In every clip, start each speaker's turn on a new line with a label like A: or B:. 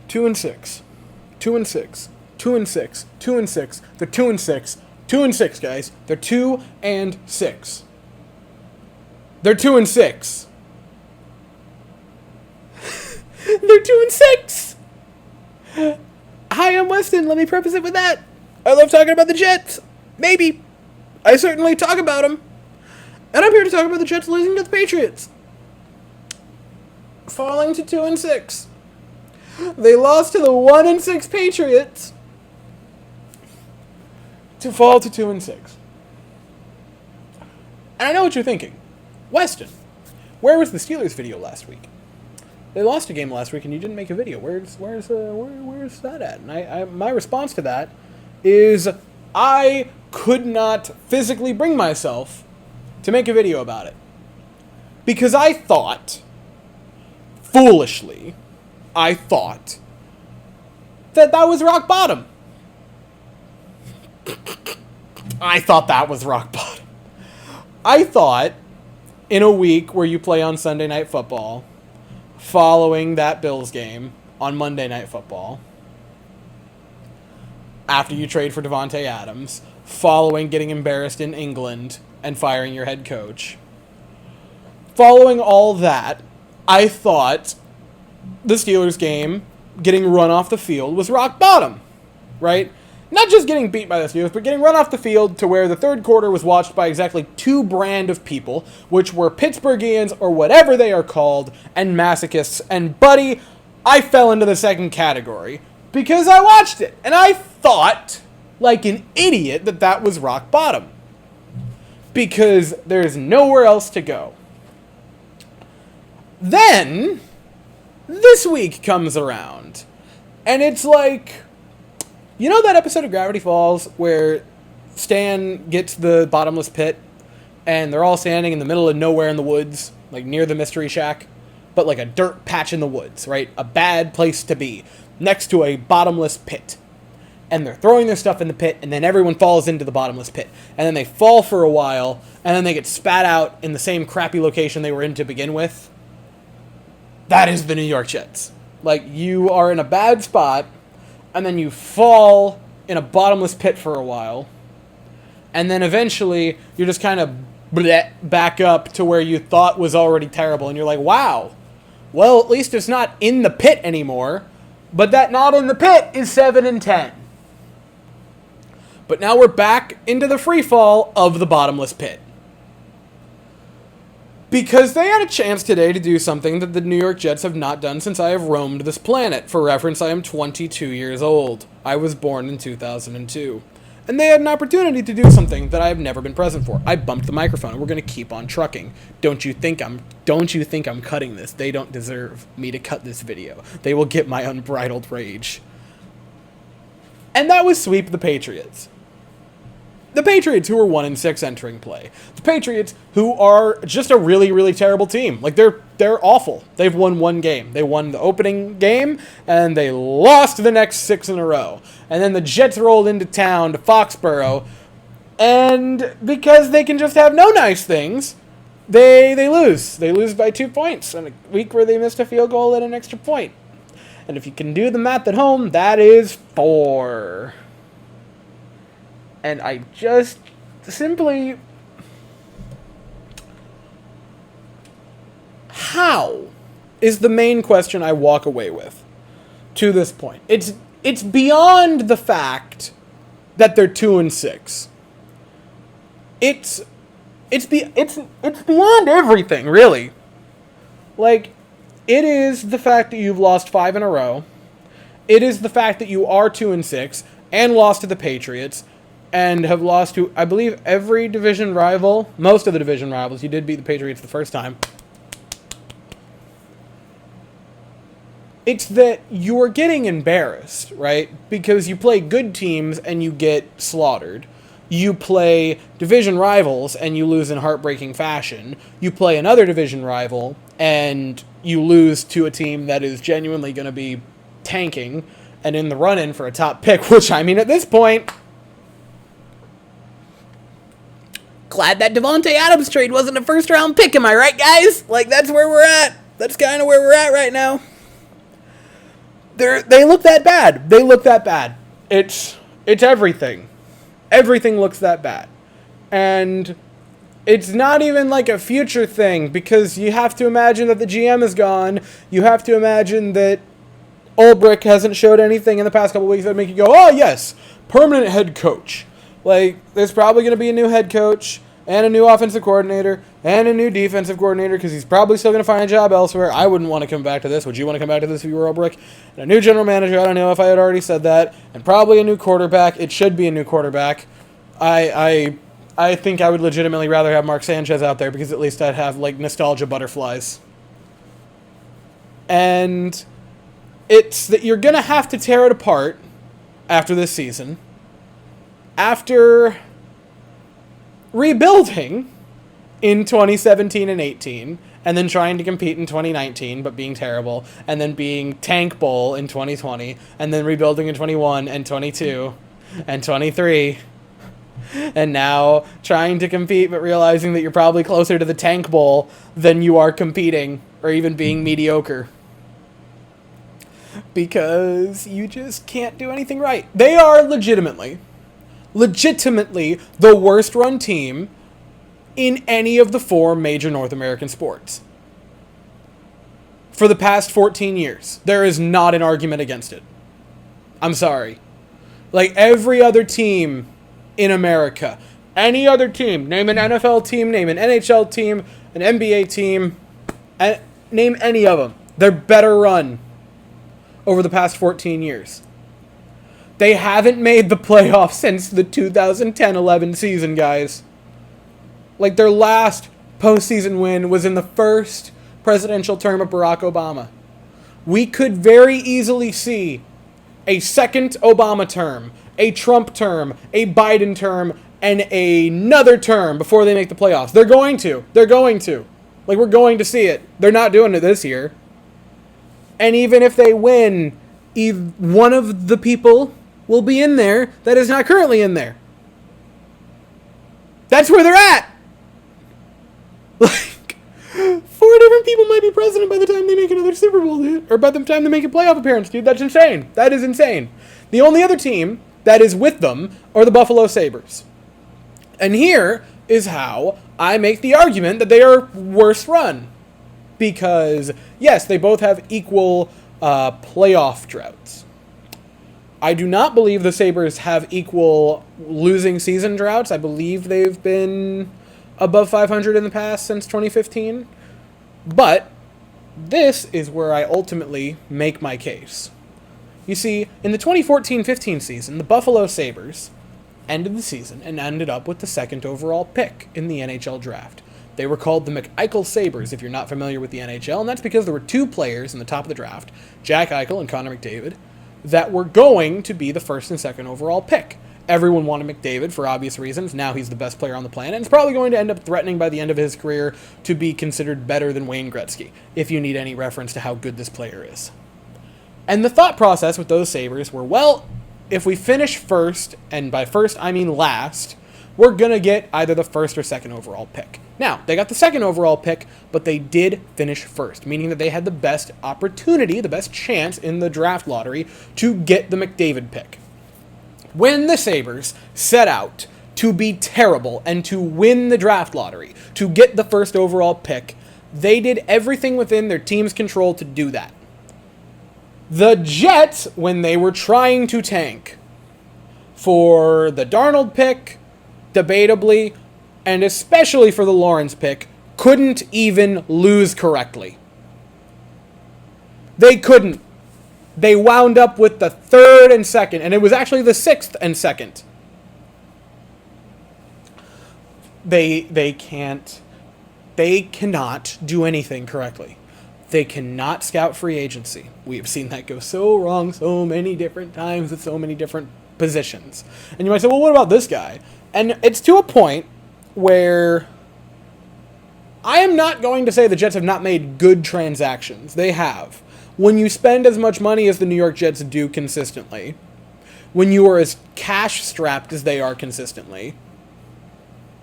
A: 2-6. 2-6. 2-6. 2-6. They're 2-6. 2-6, guys. They're 2-6. They're 2-6. They're 2-6. Hi, I'm Weston. Let me preface it with that. I love talking about the Jets. Maybe. I certainly talk about them. And I'm here to talk about the Jets losing to the Patriots. Falling to 2-6. They lost to the 1-6 Patriots to fall to 2-6. And I know what you're thinking. Weston, where was the Steelers video last week? They lost a game last week and you didn't make a video. Where's that at? And my response to that is I could not physically bring myself to make a video about it. Because I thought, foolishly, that was rock bottom. I thought that was rock bottom. I thought, in a week where you play on Sunday Night Football, following that Bills game on Monday Night Football, after you trade for Devontae Adams, following getting embarrassed in England and firing your head coach, following all that, I thought the Steelers game, getting run off the field, was rock bottom, right? Not just getting beat by the Steelers, but getting run off the field to where the third quarter was watched by exactly two brand of people, which were Pittsburghians, or whatever they are called, and masochists. And, buddy, I fell into the second category because I watched it. And I thought, like an idiot, that was rock bottom. Because there's nowhere else to go. Then, this week comes around, and it's like, you know that episode of Gravity Falls where Stan gets the bottomless pit, and they're all standing in the middle of nowhere in the woods, like near the Mystery Shack, but like a dirt patch in the woods, right? A bad place to be, next to a bottomless pit. And they're throwing their stuff in the pit, and then everyone falls into the bottomless pit. And then they fall for a while, and then they get spat out in the same crappy location they were in to begin with. That is the New York Jets. Like, you are in a bad spot, and then you fall in a bottomless pit for a while, and then eventually you're just kind of back up to where you thought was already terrible, and you're like, wow, well, at least it's not in the pit anymore, but that not in the pit is 7-10. But now we're back into the free fall of the bottomless pit. Because they had a chance today to do something that the New York Jets have not done since I have roamed this planet. For reference, I am 22 years old. I was born in 2002. And they had an opportunity to do something that I have never been present for. I bumped the microphone, and we're going to keep on trucking. Don't you think I'm cutting this? They don't deserve me to cut this video. They will get my unbridled rage. And that was sweep the Patriots. The Patriots, who are 1-6 entering play. The Patriots, who are just a really, really terrible team. Like, they're awful. They've won one game. They won the opening game, and they lost the next 6 in a row. And then the Jets rolled into town to Foxborough, and because they can just have no nice things, they lose. They lose by 2 points in a week where they missed a field goal and an extra point. And if you can do the math at home, that is 4. And I just simply... How is the main question I walk away with to this point. It's beyond the fact that they're 2-6. It's beyond everything, really. Like, it is the fact that you've lost 5 in a row. It is the fact that you are 2-6 and lost to the Patriots. And have lost to, I believe, every division rival. Most of the division rivals. You did beat the Patriots the first time. It's that you are getting embarrassed, right? Because you play good teams and you get slaughtered. You play division rivals and you lose in heartbreaking fashion. You play another division rival and you lose to a team that is genuinely going to be tanking and in the run-in for a top pick, which, I mean, at this point... Glad that Devontae Adams trade wasn't a first-round pick, am I right, guys? Like, that's where we're at. That's kind of where we're at right now. They look that bad. They look that bad. It's everything. Everything looks that bad. And it's not even like a future thing, because you have to imagine that the GM is gone. You have to imagine that Ulbrich hasn't showed anything in the past couple weeks that make you go, oh yes, permanent head coach. Like, there's probably going to be a new head coach and a new offensive coordinator and a new defensive coordinator, because he's probably still going to find a job elsewhere. I wouldn't want to come back to this. Would you want to come back to this if you were Ulbrich? And a new general manager. I don't know if I had already said that. And probably a new quarterback. It should be a new quarterback. I think I would legitimately rather have Mark Sanchez out there, because at least I'd have, like, nostalgia butterflies. And it's that you're going to have to tear it apart after this season. After rebuilding in 2017 and 18, and then trying to compete in 2019, but being terrible, and then being Tank Bowl in 2020, and then rebuilding in 21 and 22 and 23, and now trying to compete, but realizing that you're probably closer to the Tank Bowl than you are competing, or even being mediocre. Because you just can't do anything right. They are legitimately the worst run team in any of the 4 major North American sports. For the past 14 years. There is not an argument against it. I'm sorry. Like, every other team in America, any other team, name an NFL team, name an NHL team, an NBA team, and name any of them. They're better run over the past 14 years. They haven't made the playoffs since the 2010-11 season, guys. Like, their last postseason win was in the first presidential term of Barack Obama. We could very easily see a second Obama term, a Trump term, a Biden term, and another term before they make the playoffs. They're going to. Like, we're going to see it. They're not doing it this year. And even if they win, one of the people will be in there that is not currently in there. That's where they're at. Like, 4 different people might be president by the time they make another Super Bowl, dude. Or by the time they make a playoff appearance, dude. That's insane. That is insane. The only other team that is with them are the Buffalo Sabres. And here is how I make the argument that they are worse run. Because, yes, they both have equal playoff droughts. I do not believe the Sabres have equal losing season droughts. I believe they've been above 500 in the past since 2015. But this is where I ultimately make my case. You see, in the 2014-15 season, the Buffalo Sabres ended the season and ended up with the 2nd overall pick in the NHL draft. They were called the McEichel Sabres, if you're not familiar with the NHL, and that's because there were 2 players in the top of the draft, Jack Eichel and Connor McDavid, that were going to be the 1st and 2nd overall pick. Everyone wanted McDavid for obvious reasons. Now he's the best player on the planet, and is probably going to end up threatening by the end of his career to be considered better than Wayne Gretzky, if you need any reference to how good this player is. And the thought process with those Sabres were, well, if we finish first, and by first I mean last, we're going to get either the 1st or 2nd overall pick. Now, they got the 2nd overall pick, but they did finish first, meaning that they had the best opportunity, the best chance in the draft lottery to get the McDavid pick. When the Sabres set out to be terrible and to win the draft lottery, to get the 1st overall pick, they did everything within their team's control to do that. The Jets, when they were trying to tank for the Darnold pick, debatably, and especially for the Lawrence pick, couldn't even lose correctly. They couldn't. They wound up with the 3rd and 2nd, and it was actually the 6th and 2nd. They cannot do anything correctly. They cannot scout free agency. We have seen that go so wrong so many different times with so many different positions. And you might say, well, what about this guy? And it's to a point where I am not going to say the Jets have not made good transactions. They have. When you spend as much money as the New York Jets do consistently, when you are as cash-strapped as they are consistently,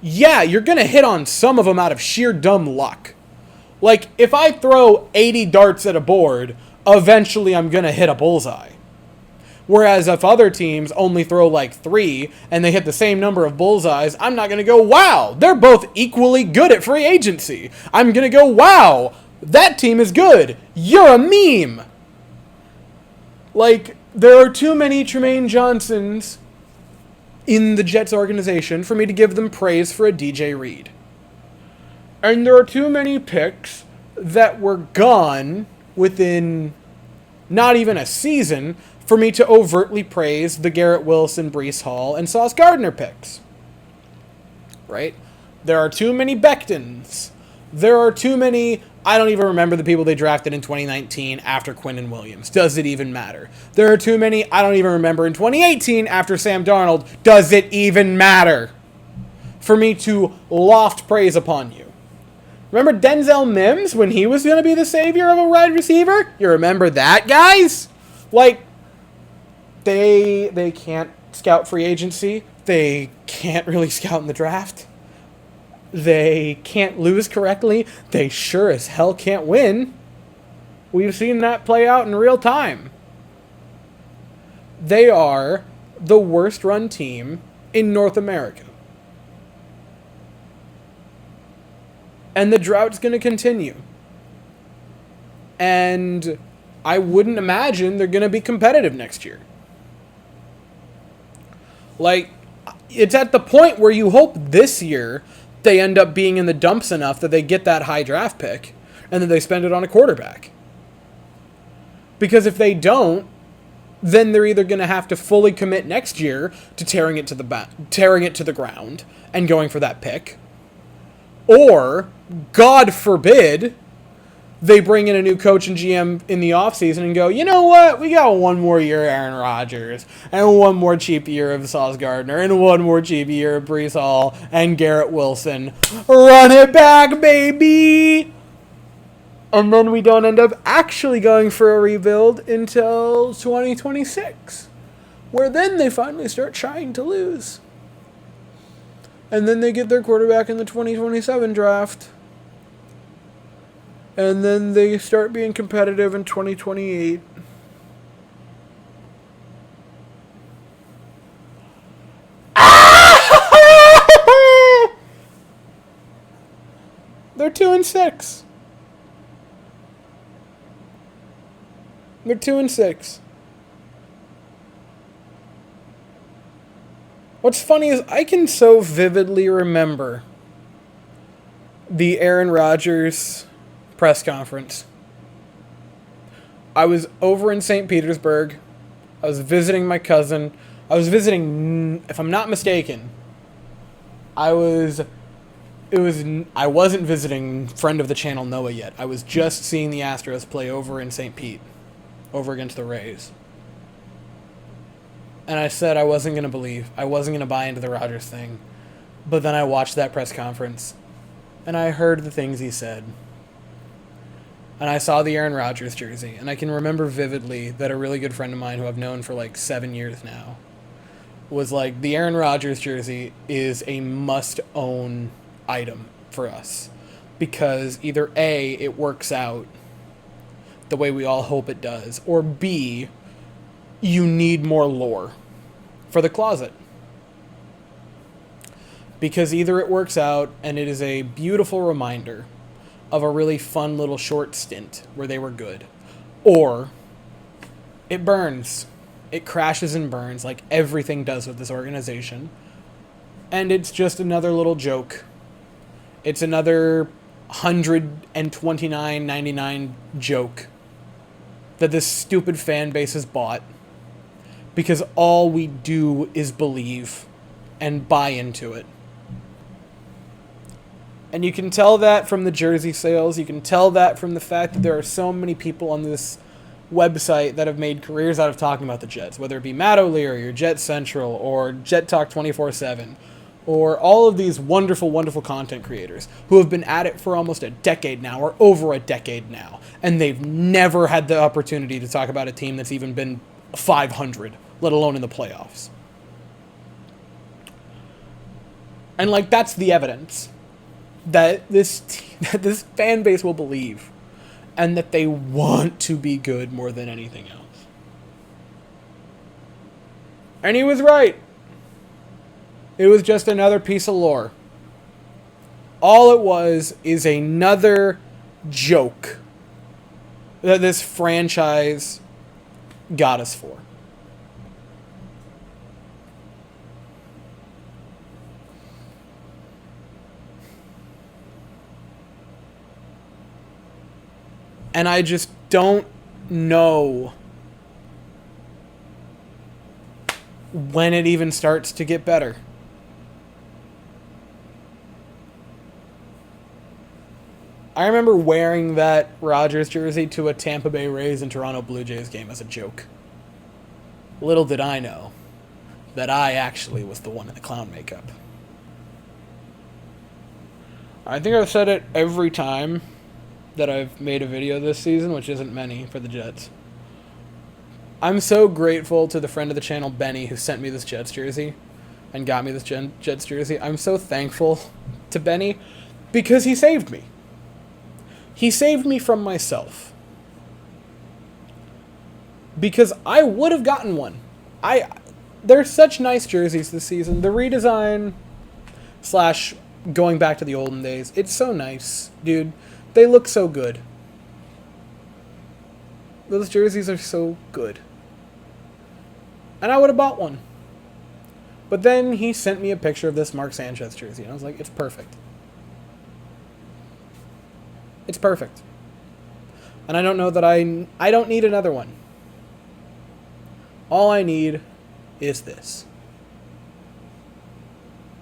A: yeah, you're going to hit on some of them out of sheer dumb luck. Like, if I throw 80 darts at a board, eventually I'm going to hit a bullseye. Whereas if other teams only throw like 3 and they hit the same number of bullseyes, I'm not going to go, wow, they're both equally good at free agency. I'm going to go, wow, that team is good. You're a meme. Like, there are too many Tremaine Johnsons in the Jets organization for me to give them praise for a DJ Reed. And there are too many picks that were gone within not even a season for me to overtly praise the Garrett Wilson, Breece Hall, and Sauce Gardner picks. Right? There are too many Becktons. There are too many... I don't even remember the people they drafted in 2019 after Quinnen Williams. Does it even matter? There are too many... I don't even remember in 2018 after Sam Darnold. Does it even matter? For me to loft praise upon you. Remember Denzel Mims when he was going to be the savior of a wide receiver? You remember that, guys? Like... They can't scout free agency. They can't really scout in the draft. They can't lose correctly. They sure as hell can't win. We've seen that play out in real time. They are the worst run team in North America. And the drought's going to continue. And I wouldn't imagine they're going to be competitive next year. Like, it's at the point where you hope this year they end up being in the dumps enough that they get that high draft pick and then they spend it on a quarterback. Because if they don't, then they're either going to have to fully commit next year to tearing it to the ground and going for that pick, or, God forbid, they bring in a new coach and GM in the offseason and go, you know what? We got one more year of Aaron Rodgers, and one more cheap year of Sauce Gardner, and one more cheap year of Breece Hall and Garrett Wilson. Run it back, baby! And then we don't end up actually going for a rebuild until 2026, where then they finally start trying to lose. And then they get their quarterback in the 2027 draft. And then they start being competitive in 2028. They're 2-6. They're 2-6. What's funny is I can so vividly remember the Aaron Rodgers press conference. I was over in St. Petersburg. I was visiting my cousin. I was visiting, if I'm not mistaken, I wasn't visiting friend of the channel Noah yet. I was just seeing the Astros play over in St. Pete, over against the Rays. And I said I wasn't going to buy into the Rodgers thing. But then I watched that press conference, and I heard the things he said. And I saw the Aaron Rodgers jersey, and I can remember vividly that a really good friend of mine who I've known for like 7 years now was like, the Aaron Rodgers jersey is a must-own item for us. Because either A, it works out the way we all hope it does, or B, you need more lore for the closet. Because either it works out and it is a beautiful reminder of a really fun little short stint where they were good, or it burns. It crashes and burns like everything does with this organization. And it's just another little joke. It's another $129.99 joke that this stupid fan base has bought, because all we do is believe and buy into it. And you can tell that from the jersey sales. You can tell that from the fact that there are so many people on this website that have made careers out of talking about the Jets, whether it be Matt O'Leary or Jet Central or Jet Talk 24/7, or all of these wonderful, wonderful content creators who have been at it for almost a decade now, or over a decade now, and they've never had the opportunity to talk about a team that's even been 500, let alone in the playoffs. And like, that's the evidence that this fan base will believe and that they want to be good more than anything else. And he was right. It was just another piece of lore. All it was is another joke that this franchise got us for. And I just don't know when it even starts to get better. I remember wearing that Rodgers jersey to a Tampa Bay Rays and Toronto Blue Jays game as a joke. Little did I know that I actually was the one in the clown makeup. I think I've said it every time that I've made a video this season, which isn't many for the Jets. I'm so grateful to the friend of the channel, Benny, who sent me this Jets jersey and got me this Jets jersey. I'm so thankful to Benny because he saved me. He saved me from myself. Because I would have gotten one. They're such nice jerseys this season. The redesign / going back to the olden days. It's so nice, dude. They look so good. Those jerseys are so good. And I would have bought one. But then he sent me a picture of this Mark Sanchez jersey. And I was like, it's perfect. It's perfect. And I don't know that I don't need another one. All I need is this.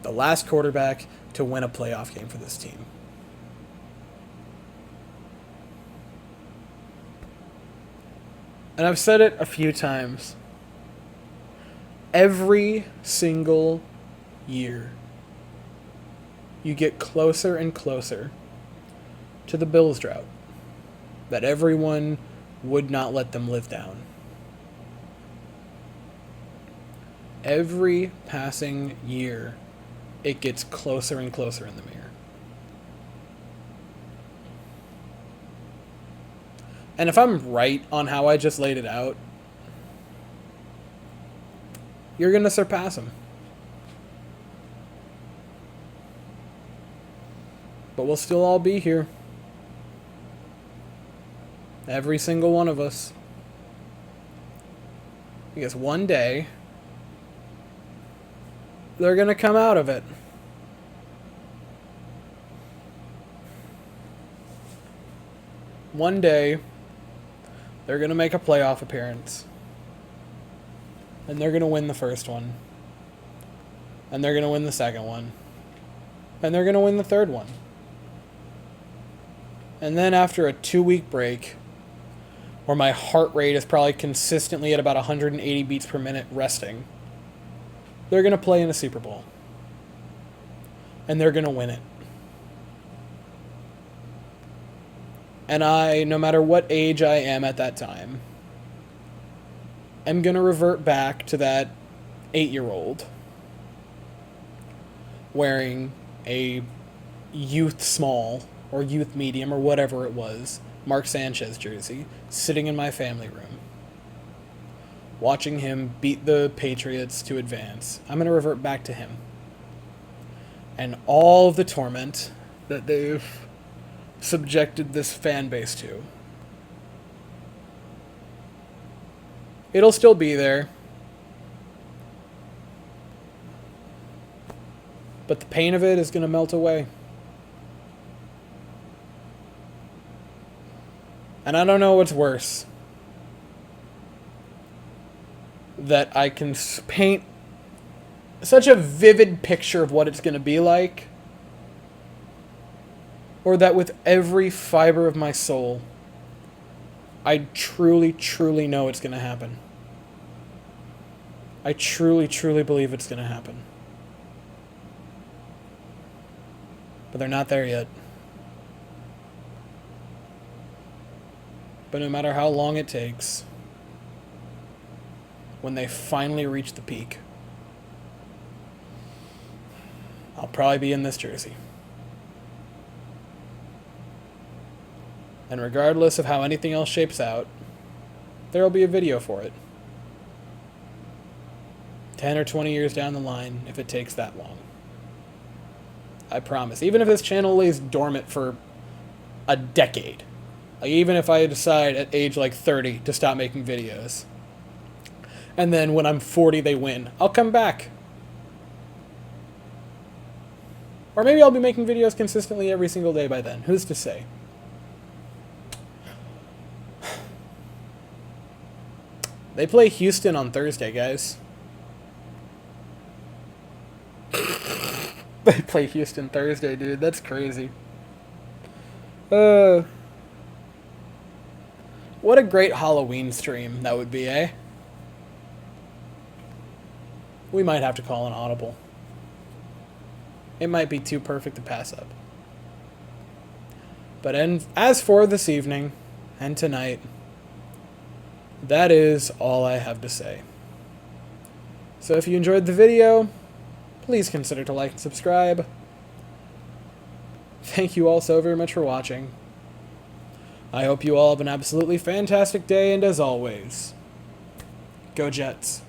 A: The last quarterback to win a playoff game for this team. And I've said it a few times. Every single year, you get closer and closer to the Bills drought that everyone would not let them live down. Every passing year, it gets closer and closer in the mirror. And if I'm right on how I just laid it out, you're going to surpass them. But we'll still all be here. Every single one of us. Because one day, they're going to come out of it. One day, they're going to make a playoff appearance. And they're going to win the first one. And they're going to win the second one. And they're going to win the third one. And then after a 2-week break, where my heart rate is probably consistently at about 180 beats per minute resting, they're going to play in a Super Bowl. And they're going to win it. And I, no matter what age I am at that time, am going to revert back to that 8-year-old wearing a youth small or youth medium or whatever it was, Mark Sanchez jersey, sitting in my family room, watching him beat the Patriots to advance. I'm going to revert back to him. And all of the torment that they've subjected this fan base to. It'll still be there. But the pain of it is going to melt away. And I don't know what's worse. That I can paint such a vivid picture of what it's going to be like, or that with every fiber of my soul, I truly, truly know it's going to happen. I truly, truly believe it's going to happen. But they're not there yet. But no matter how long it takes, when they finally reach the peak, I'll probably be in this jersey. And regardless of how anything else shapes out, there will be a video for it. 10 or 20 years down the line, if it takes that long. I promise. Even if this channel lays dormant for a decade. Like, even if I decide at age like 30 to stop making videos. And then when I'm 40 they win. I'll come back. Or maybe I'll be making videos consistently every single day by then. Who's to say? They play Houston on Thursday, guys. They play Houston Thursday, dude. That's crazy. What a great Halloween stream that would be, eh? We might have to call an audible. It might be too perfect to pass up. But as for this evening and tonight, that is all I have to say. So if you enjoyed the video, please consider to like and subscribe. Thank you all so very much for watching. I hope you all have an absolutely fantastic day, and as always, go Jets.